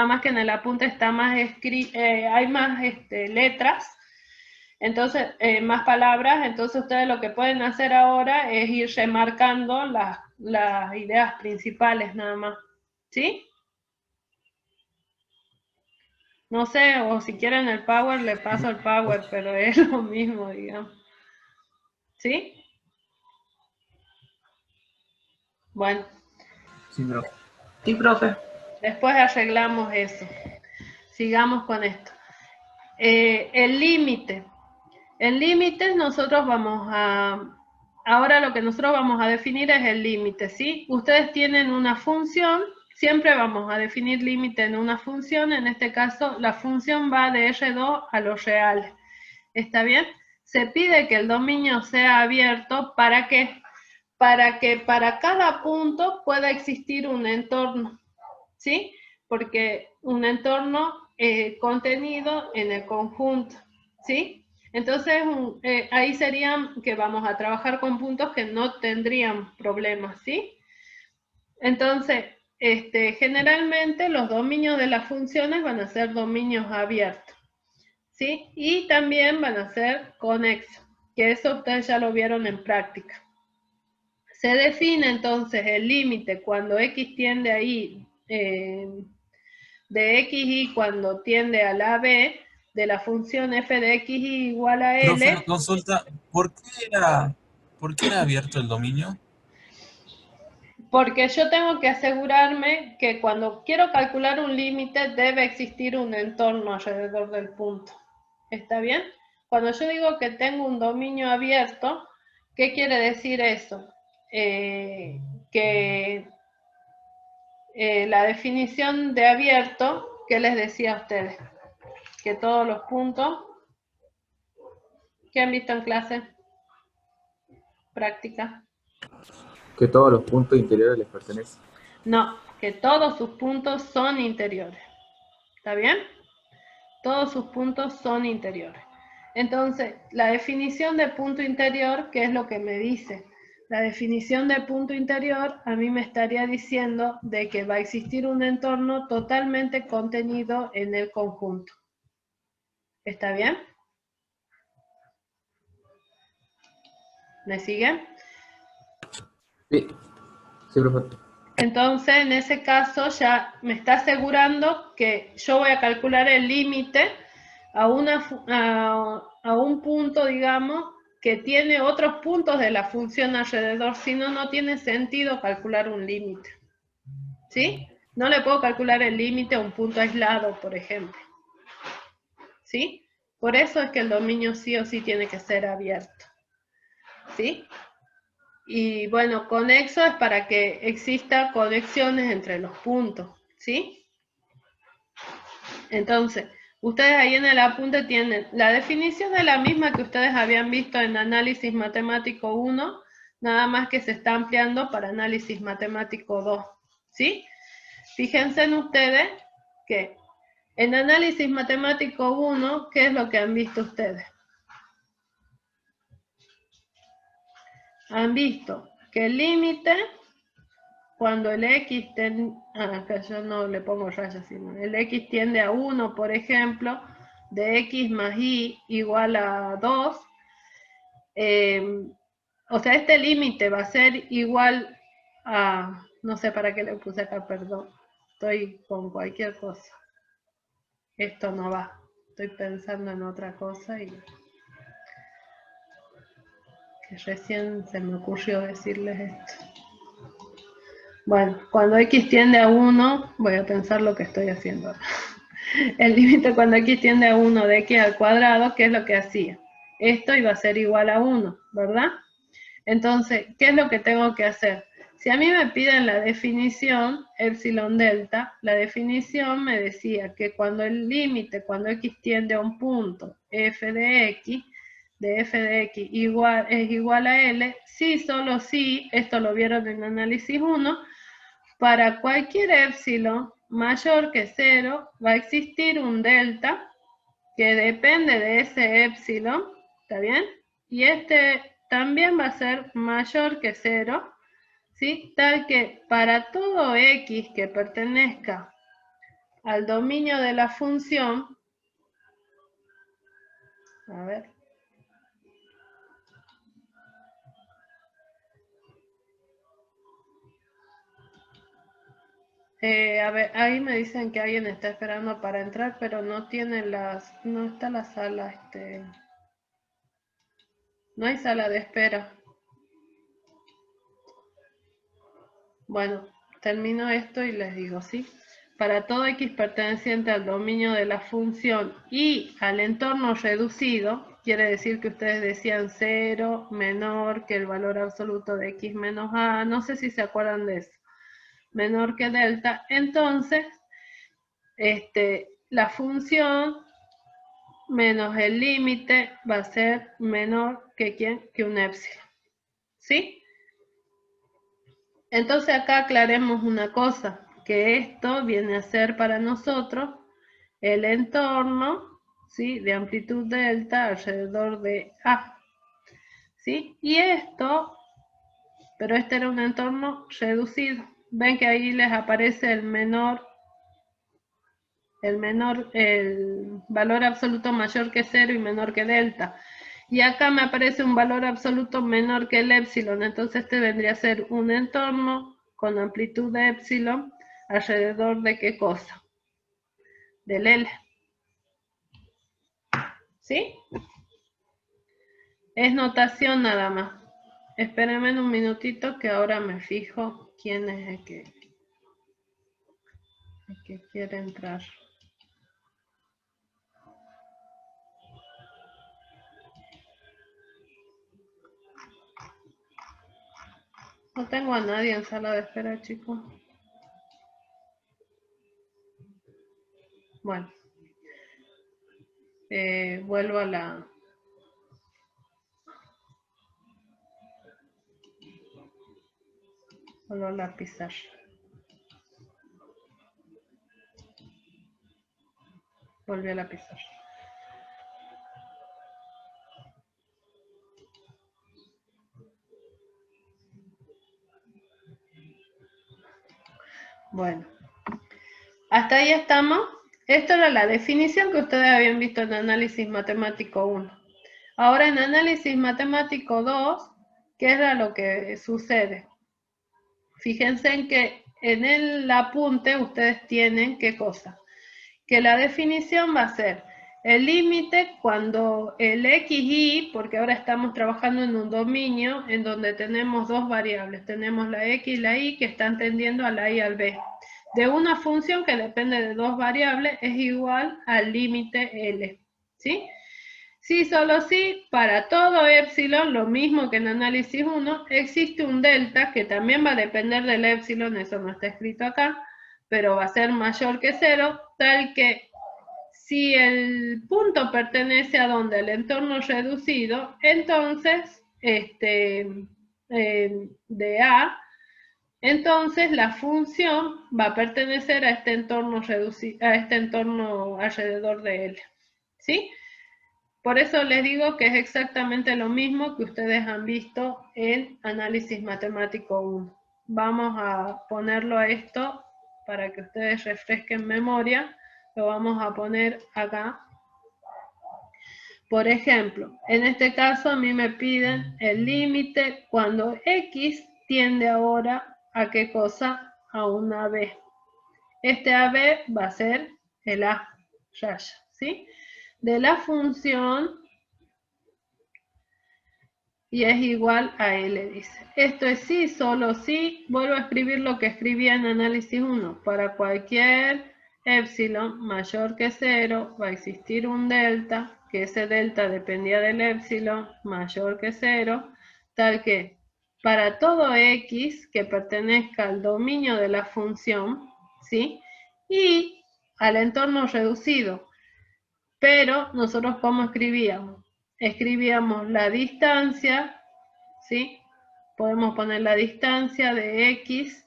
más que en el apunte está más hay más letras, entonces más palabras, entonces ustedes lo que pueden hacer ahora es ir remarcando las ideas principales nada más, ¿sí? No sé, o si quieren el Power, le paso el Power, pero es lo mismo, digamos. ¿Sí? Bueno. Sí, profe. Sí, profe. Después arreglamos eso. Sigamos con esto. El límite. El límite nosotros vamos a... Ahora lo que nosotros vamos a definir es el límite, ¿sí? Ustedes tienen una función, siempre vamos a definir límite en una función, en este caso la función va de R2 a los reales. ¿Está bien? Se pide que el dominio sea abierto, ¿para qué? Para que para cada punto pueda existir un entorno, ¿sí? Porque un entorno contenido en el conjunto, ¿sí? Entonces, ahí serían que vamos a trabajar con puntos que no tendrían problemas, ¿sí? Entonces, generalmente los dominios de las funciones van a ser dominios abiertos, ¿sí? Y también van a ser conexos, que eso ustedes ya lo vieron en práctica. Se define entonces el límite cuando x tiende a y de xy cuando tiende a la b de la función f de xy igual a l. Profe, consulta, ¿por qué era abierto el dominio? Porque yo tengo que asegurarme que cuando quiero calcular un límite debe existir un entorno alrededor del punto. ¿Está bien? Cuando yo digo que tengo un dominio abierto, ¿qué quiere decir eso? Que la definición de abierto, ¿qué les decía a ustedes? Que todos los puntos, ¿qué han visto en clase? Práctica. Que todos los puntos interiores les pertenecen. No, que todos sus puntos son interiores. ¿Está bien? Todos sus puntos son interiores. Entonces, la definición de punto interior, ¿qué es lo que me dice? La definición de punto interior a mí me estaría diciendo de que va a existir un entorno totalmente contenido en el conjunto. ¿Está bien? ¿Me siguen? Sí, sí, profe. Entonces, en ese caso ya me está asegurando que yo voy a calcular el límite a un punto, digamos, que tiene otros puntos de la función alrededor, si no, no tiene sentido calcular un límite. ¿Sí? No le puedo calcular el límite a un punto aislado, por ejemplo. ¿Sí? Por eso es que el dominio sí o sí tiene que ser abierto. ¿Sí? Y bueno, conexo es para que exista conexiones entre los puntos, ¿sí? Entonces, ustedes ahí en el apunte tienen la definición de la misma que ustedes habían visto en análisis matemático 1, nada más que se está ampliando para análisis matemático 2, ¿sí? Fíjense en ustedes que en análisis matemático 1, ¿qué es lo que han visto ustedes? Han visto que el límite, cuando el x acá yo no le pongo rayas, sino el x tiende a 1, por ejemplo, de x más y igual a 2, o sea, este límite va a ser igual a, no sé para qué le puse acá, perdón, estoy con cualquier cosa. Esto no va, estoy pensando en otra cosa y que recién se me ocurrió decirles esto. Bueno, cuando x tiende a 1, voy a pensar lo que estoy haciendo. El límite cuando x tiende a 1 de x al cuadrado, ¿qué es lo que hacía? Esto iba a ser igual a 1, ¿verdad? Entonces, ¿qué es lo que tengo que hacer? Si a mí me piden la definición, epsilon delta, la definición me decía que cuando el límite, cuando x tiende a un punto, f de x es igual a L, si, solo si, esto lo vieron en análisis 1, para cualquier epsilon mayor que 0 va a existir un delta que depende de ese epsilon, ¿está bien? Y este también va a ser mayor que 0, ¿sí? Tal que para todo x que pertenezca al dominio de la función, a ver, ahí me dicen que alguien está esperando para entrar, pero no tiene no está la sala, no hay sala de espera. Bueno, termino esto y les digo, ¿sí? Para todo x perteneciente al dominio de la función y al entorno reducido, quiere decir que ustedes decían 0 menor que el valor absoluto de x menos a, no sé si se acuerdan de eso, menor que delta, entonces la función menos el límite va a ser menor que ¿quién? Que un épsilon, ¿sí? Entonces acá aclaremos una cosa, que esto viene a ser para nosotros el entorno, ¿sí? De amplitud delta alrededor de A, ¿sí? Y esto, pero este era un entorno reducido. Ven que ahí les aparece el valor absoluto mayor que 0 y menor que delta. Y acá me aparece un valor absoluto menor que el épsilon, entonces este vendría a ser un entorno con amplitud de épsilon alrededor de ¿qué cosa? Del L. ¿Sí? Es notación nada más. Espérenme un minutito que ahora me fijo quién es el que quiere entrar. No tengo a nadie en sala de espera, chicos. Bueno. Vuelvo a la... Vuelvo a la pizarra. Volví a la pizarra. Bueno, hasta ahí estamos. Esto era la definición que ustedes habían visto en análisis matemático 1. Ahora en análisis matemático 2, ¿qué era lo que sucede? Fíjense en que en el apunte ustedes tienen ¿qué cosa? Que la definición va a ser el límite cuando el xy, porque ahora estamos trabajando en un dominio en donde tenemos dos variables, tenemos la x y la y que están tendiendo a la y al b, de una función que depende de dos variables es igual al límite L, ¿sí? Sí, solo sí, para todo épsilon, lo mismo que en análisis 1, existe un delta que también va a depender del épsilon, eso no está escrito acá, pero va a ser mayor que 0, tal que si el punto pertenece a donde el entorno reducido, entonces, de A, entonces la función va a pertenecer a este entorno reducido, a este entorno alrededor de L, ¿sí? Por eso les digo que es exactamente lo mismo que ustedes han visto en análisis matemático 1. Vamos a ponerlo a esto para que ustedes refresquen memoria. Lo vamos a poner acá. Por ejemplo, en este caso a mí me piden el límite cuando x tiende ahora a ¿qué cosa? A una b. Este AB va a ser el A raya, ¿sí? De la función y es igual a L, dice. Esto es sí, solo sí. Vuelvo a escribir lo que escribía en análisis 1. Para cualquier épsilon mayor que 0 va a existir un delta, que ese delta dependía del épsilon mayor que 0, tal que para todo x que pertenezca al dominio de la función, ¿sí? Y al entorno reducido. Pero nosotros ¿cómo escribíamos? Escribíamos la distancia, ¿sí? Podemos poner la distancia de x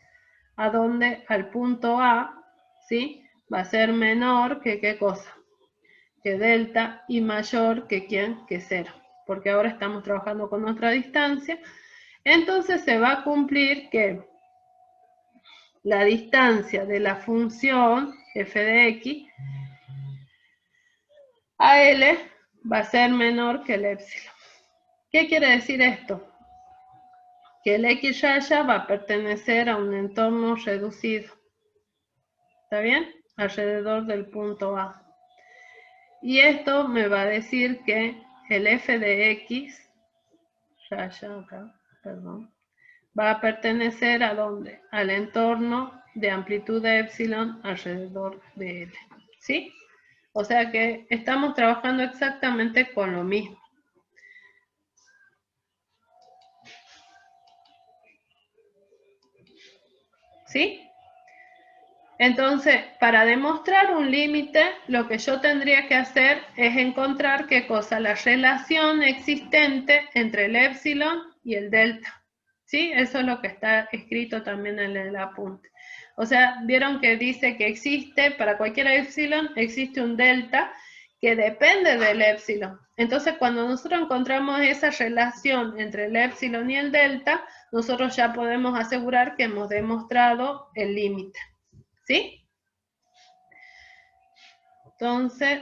a donde al punto A, ¿sí? Va a ser menor que ¿qué cosa? Que delta y mayor que ¿quién? Que 0. Porque ahora estamos trabajando con otra distancia. Entonces se va a cumplir que la distancia de la función f de x a L va a ser menor que el épsilon. ¿Qué quiere decir esto? Que el X raya va a pertenecer a un entorno reducido. ¿Está bien? Alrededor del punto A. Y esto me va a decir que el f de X, raya acá, perdón, va a pertenecer ¿a dónde? Al entorno de amplitud de épsilon alrededor de L. ¿Sí? O sea que estamos trabajando exactamente con lo mismo. ¿Sí? Entonces, para demostrar un límite, lo que yo tendría que hacer es encontrar qué cosa, la relación existente entre el épsilon y el delta. ¿Sí? Eso es lo que está escrito también en el apunte. O sea, vieron que dice que existe, para cualquier épsilon, existe un delta que depende del épsilon. Entonces, cuando nosotros encontramos esa relación entre el épsilon y el delta, nosotros ya podemos asegurar que hemos demostrado el límite. ¿Sí? Entonces,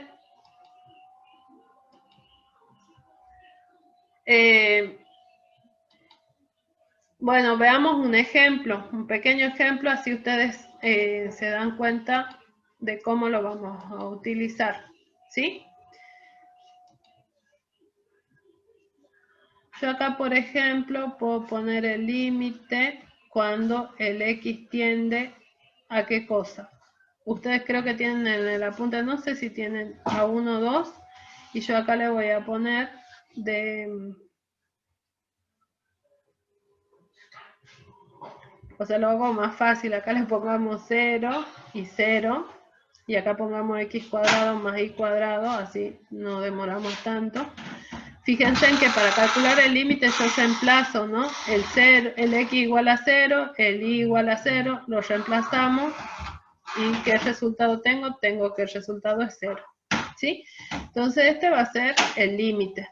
bueno, veamos un ejemplo, un pequeño ejemplo, así ustedes se dan cuenta de cómo lo vamos a utilizar. ¿Sí? Yo acá, por ejemplo, puedo poner el límite cuando el X tiende a qué cosa. Ustedes creo que tienen en el apunte, no sé si tienen a 1, 2, y yo acá le voy a poner o sea, lo hago más fácil. Acá le pongamos 0 y 0. Y acá pongamos x cuadrado más y cuadrado, así no demoramos tanto. Fíjense en que para calcular el límite yo reemplazo, ¿no? El x igual a 0, el y igual a 0, lo reemplazamos. ¿Y qué resultado tengo? Tengo que el resultado es 0. ¿Sí? Entonces este va a ser el límite.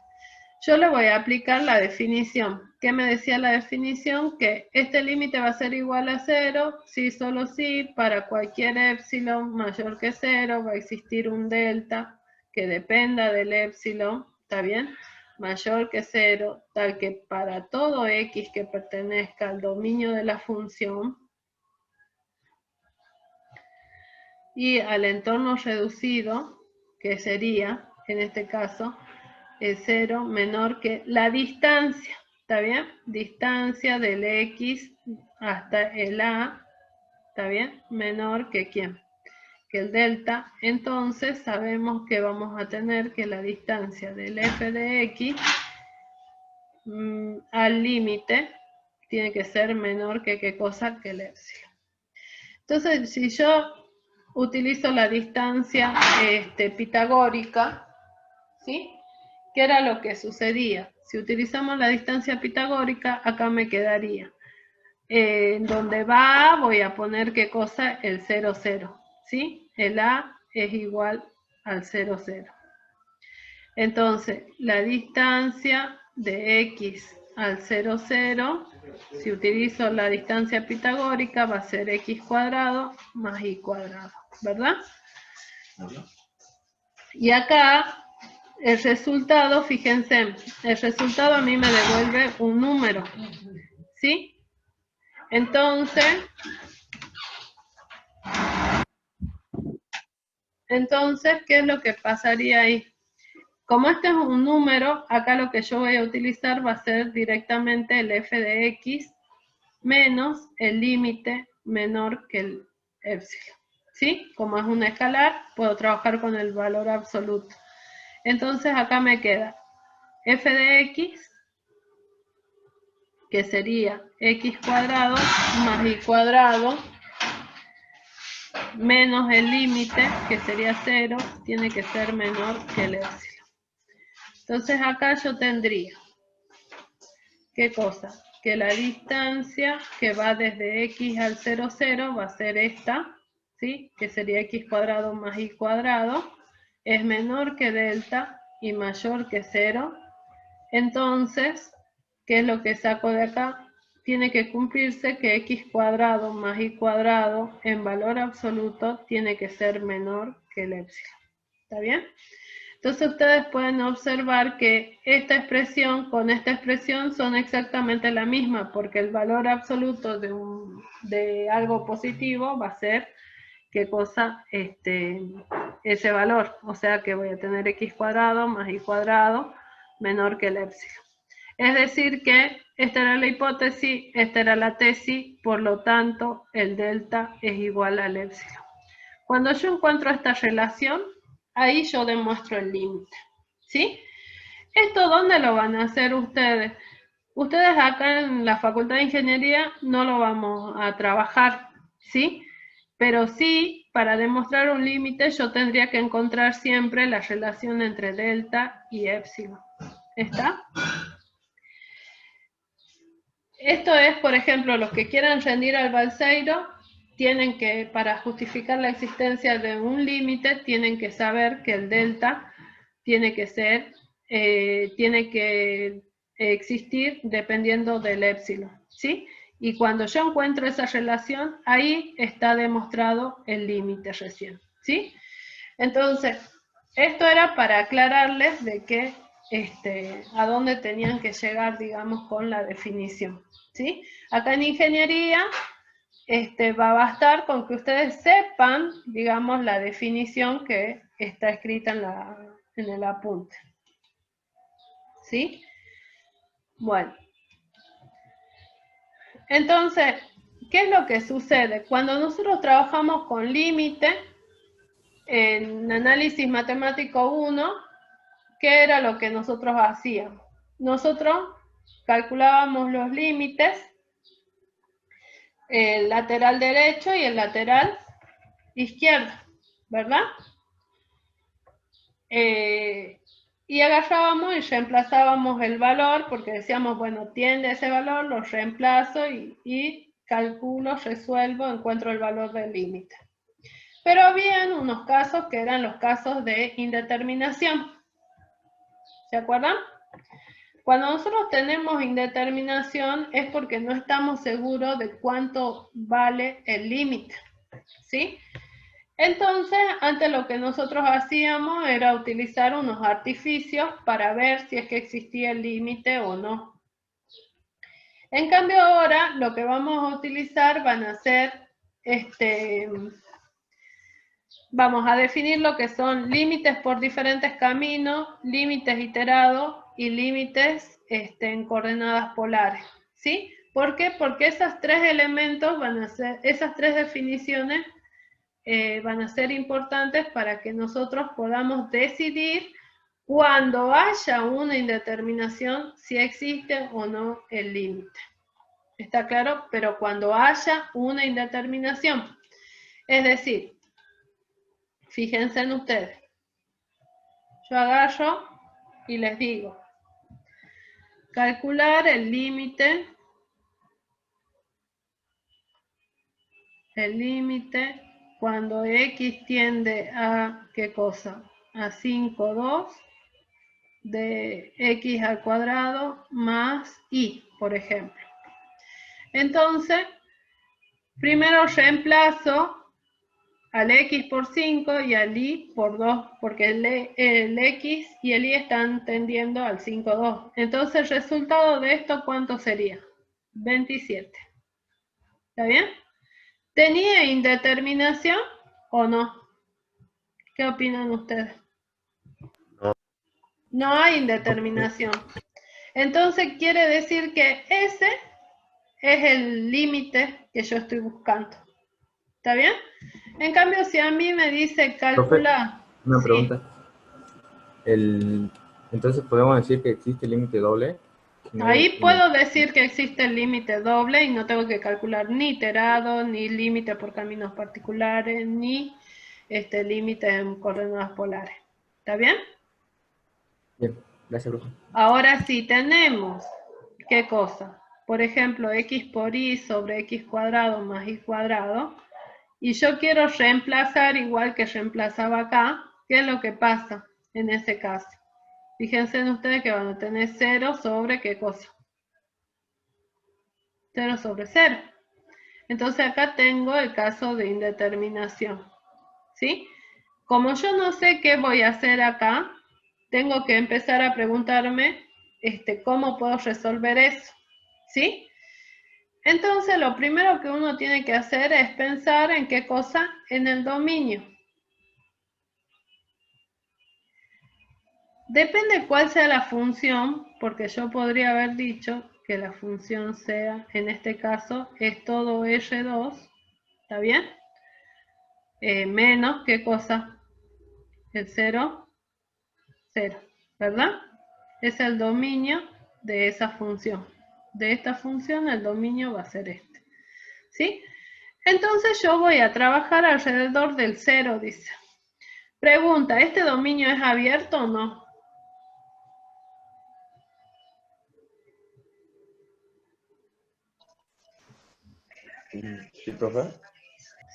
Yo le voy a aplicar la definición. ¿Qué me decía la definición? Que este límite va a ser igual a 0, si solo si para cualquier épsilon mayor que 0 va a existir un delta que dependa del épsilon, ¿está bien? Mayor que 0, tal que para todo x que pertenezca al dominio de la función y al entorno reducido, que sería, en este caso, es 0 menor que la distancia, ¿está bien? Distancia del X hasta el A, ¿está bien? Menor que ¿quién? Que el delta. Entonces sabemos que vamos a tener que la distancia del f de X al límite tiene que ser menor que ¿qué cosa? Que el épsilon. Entonces, si yo utilizo la distancia pitagórica, ¿sí? ¿Qué era lo que sucedía? Si utilizamos la distancia pitagórica, acá me quedaría. Donde va A voy a poner ¿qué cosa? El 0, 0. ¿Sí? El A es igual al 0, 0. Entonces, la distancia de X al 0, 0, si utilizo la distancia pitagórica, va a ser X cuadrado más Y cuadrado, ¿verdad? Y acá el resultado, fíjense, el resultado a mí me devuelve un número, ¿sí? Entonces, ¿qué es lo que pasaría ahí? Como este es un número, acá lo que yo voy a utilizar va a ser directamente el f de x menos el límite menor que el épsilon, ¿sí? Como es un escalar, puedo trabajar con el valor absoluto. Entonces acá me queda f de x, que sería x cuadrado más y cuadrado, menos el límite, que sería 0, tiene que ser menor que el épsilon. Entonces acá yo tendría, ¿qué cosa? Que la distancia que va desde x al 0, 0 va a ser esta, ¿sí? Que sería x cuadrado más y cuadrado, es menor que delta y mayor que 0. Entonces, ¿qué es lo que saco de acá? tiene que cumplirse que x cuadrado más y cuadrado en valor absoluto tiene que ser menor que el épsilon. ¿Está bien? Entonces ustedes pueden observar que esta expresión con esta expresión son exactamente la misma, porque el valor absoluto de algo positivo va a ser, ¿qué cosa? Ese valor. O sea que voy a tener x cuadrado más y cuadrado menor que el épsilon. Es decir que esta era la hipótesis, esta era la tesis, por lo tanto el delta es igual al épsilon. Cuando yo encuentro esta relación, ahí yo demuestro el límite, ¿sí? ¿Esto dónde lo van a hacer ustedes? Ustedes acá en la Facultad de Ingeniería no lo vamos a trabajar, ¿sí? Pero sí, para demostrar un límite yo tendría que encontrar siempre la relación entre delta y épsilon. ¿Está? Esto es, por ejemplo, los que quieran rendir al Balseiro, tienen que, para justificar la existencia de un límite, tienen que saber que el delta tiene que ser, tiene que existir dependiendo del épsilon, ¿sí? Y cuando yo encuentro esa relación, ahí está demostrado el límite recién, ¿sí? Entonces, esto era para aclararles de que a dónde tenían que llegar, digamos, con la definición, ¿sí? Acá en ingeniería va a bastar con que ustedes sepan, digamos, la definición que está escrita en el apunte, ¿sí? Bueno, entonces, ¿qué es lo que sucede? Cuando nosotros trabajamos con límite, en análisis matemático 1, ¿qué era lo que nosotros hacíamos? Nosotros calculábamos los límites, el lateral derecho y el lateral izquierdo, ¿verdad? Y agarrábamos y reemplazábamos el valor, porque decíamos, bueno, tiende ese valor, lo reemplazo y calculo, resuelvo, encuentro el valor del límite. Pero habían unos casos que eran los casos de indeterminación. ¿Se acuerdan? Cuando nosotros tenemos indeterminación es porque no estamos seguros de cuánto vale el límite, ¿sí? Entonces, antes lo que nosotros hacíamos era utilizar unos artificios para ver si es que existía el límite o no. En cambio ahora lo que vamos a utilizar van a ser, vamos a definir lo que son límites por diferentes caminos, límites iterados y límites en coordenadas polares, ¿sí? ¿Por qué? Porque esos tres elementos van a ser, esas tres definiciones van a ser importantes para que nosotros podamos decidir cuando haya una indeterminación si existe o no el límite. ¿Está claro? Pero cuando haya una indeterminación. Es decir, fíjense en ustedes. Yo agarro y les digo, calcular el límite cuando x tiende a, ¿qué cosa? A 5, 2 de x al cuadrado más y, por ejemplo. Entonces, primero reemplazo al x por 5 y al y por 2, porque el x y el y están tendiendo al 5, 2. Entonces, el resultado de esto, ¿cuánto sería? 27. ¿Está bien? ¿Tenía indeterminación o no? ¿Qué opinan ustedes? No hay indeterminación. Entonces quiere decir que ese es el límite que yo estoy buscando. ¿Está bien? En cambio, si a mí me dice calcular... Una sí. pregunta. Entonces podemos decir que existe límite doble. Ahí puedo decir que existe el límite doble y no tengo que calcular ni iterado, ni límite por caminos particulares, ni límite en coordenadas polares. ¿Está bien? Bien, gracias, profe. Ahora sí tenemos, ¿qué cosa? Por ejemplo, x por y sobre x cuadrado más y cuadrado. Y yo quiero reemplazar igual que reemplazaba acá. ¿Qué es lo que pasa en ese caso? Fíjense en ustedes que van a tener 0 sobre ¿qué cosa? 0 sobre 0. Entonces acá tengo el caso de indeterminación, ¿sí? Como yo no sé qué voy a hacer acá, tengo que empezar a preguntarme cómo puedo resolver eso, ¿sí? Entonces lo primero que uno tiene que hacer es pensar en qué cosa, en el dominio. Depende cuál sea la función, porque yo podría haber dicho que la función sea, en este caso, es todo R2, ¿está bien? Menos, ¿qué cosa? El 0, 0, ¿verdad? Es el dominio de esa función. De esta función el dominio va a ser este, ¿sí? Entonces yo voy a trabajar alrededor del 0, dice. Pregunta, ¿este dominio es abierto o no? Sí, profe.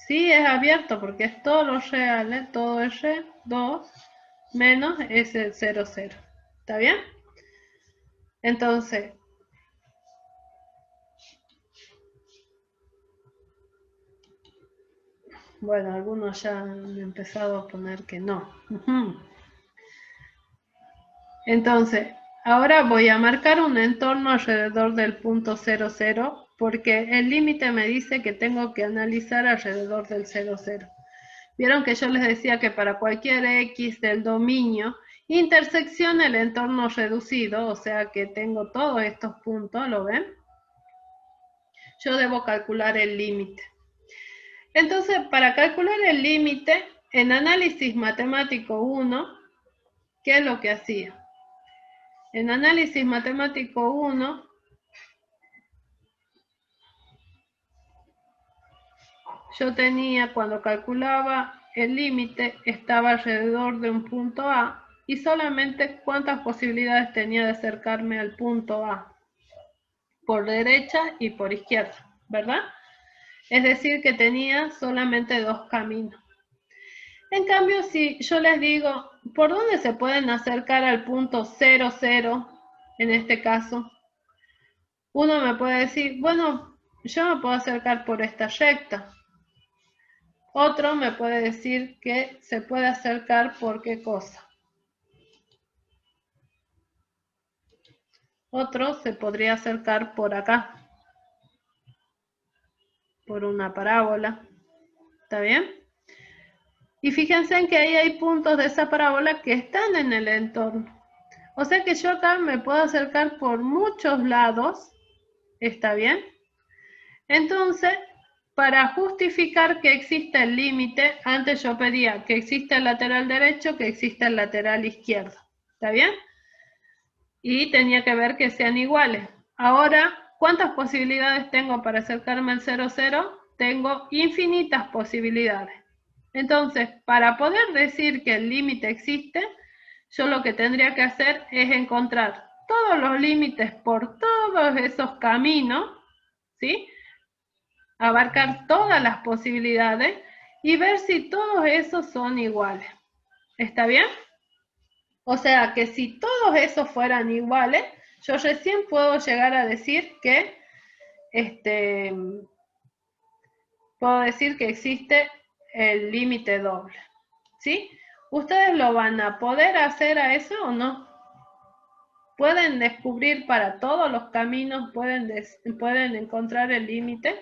Sí, es abierto porque es todos los reales, todo es 2 menos ese 0, 0. ¿Está bien? Entonces, bueno, algunos ya han empezado a poner que no. Entonces, ahora voy a marcar un entorno alrededor del punto 0, 0, porque el límite me dice que tengo que analizar alrededor del 0, 0. Vieron que yo les decía que para cualquier X del dominio, intersecciona el entorno reducido, o sea que tengo todos estos puntos, ¿lo ven? Yo debo calcular el límite. Entonces, para calcular el límite, en análisis matemático 1, ¿qué es lo que hacía? En análisis matemático 1, yo tenía, cuando calculaba el límite, estaba alrededor de un punto A, y solamente cuántas posibilidades tenía de acercarme al punto A, por derecha y por izquierda, ¿verdad? Es decir, que tenía solamente 2 caminos. En cambio, si yo les digo, ¿por dónde se pueden acercar al punto 0, 0? En este caso, uno me puede decir, bueno, yo me puedo acercar por esta recta. Otro me puede decir que se puede acercar por qué cosa. Otro se podría acercar por acá, por una parábola. ¿Está bien? Y fíjense en que ahí hay puntos de esa parábola que están en el entorno. O sea que yo acá me puedo acercar por muchos lados. ¿Está bien? Entonces, para justificar que exista el límite, antes yo pedía que exista el lateral derecho, que exista el lateral izquierdo. ¿Está bien? Y tenía que ver que sean iguales. Ahora, ¿cuántas posibilidades tengo para acercarme al 0, 0? Tengo infinitas posibilidades. Entonces, para poder decir que el límite existe, yo lo que tendría que hacer es encontrar todos los límites por todos esos caminos, ¿sí? Abarcar todas las posibilidades y ver si todos esos son iguales. ¿Está bien? O sea que si todos esos fueran iguales, yo recién puedo llegar a decir que puedo decir que existe el límite doble. ¿Sí? ¿Ustedes lo van a poder hacer a eso o no? ¿Pueden descubrir para todos los caminos, pueden encontrar el límite?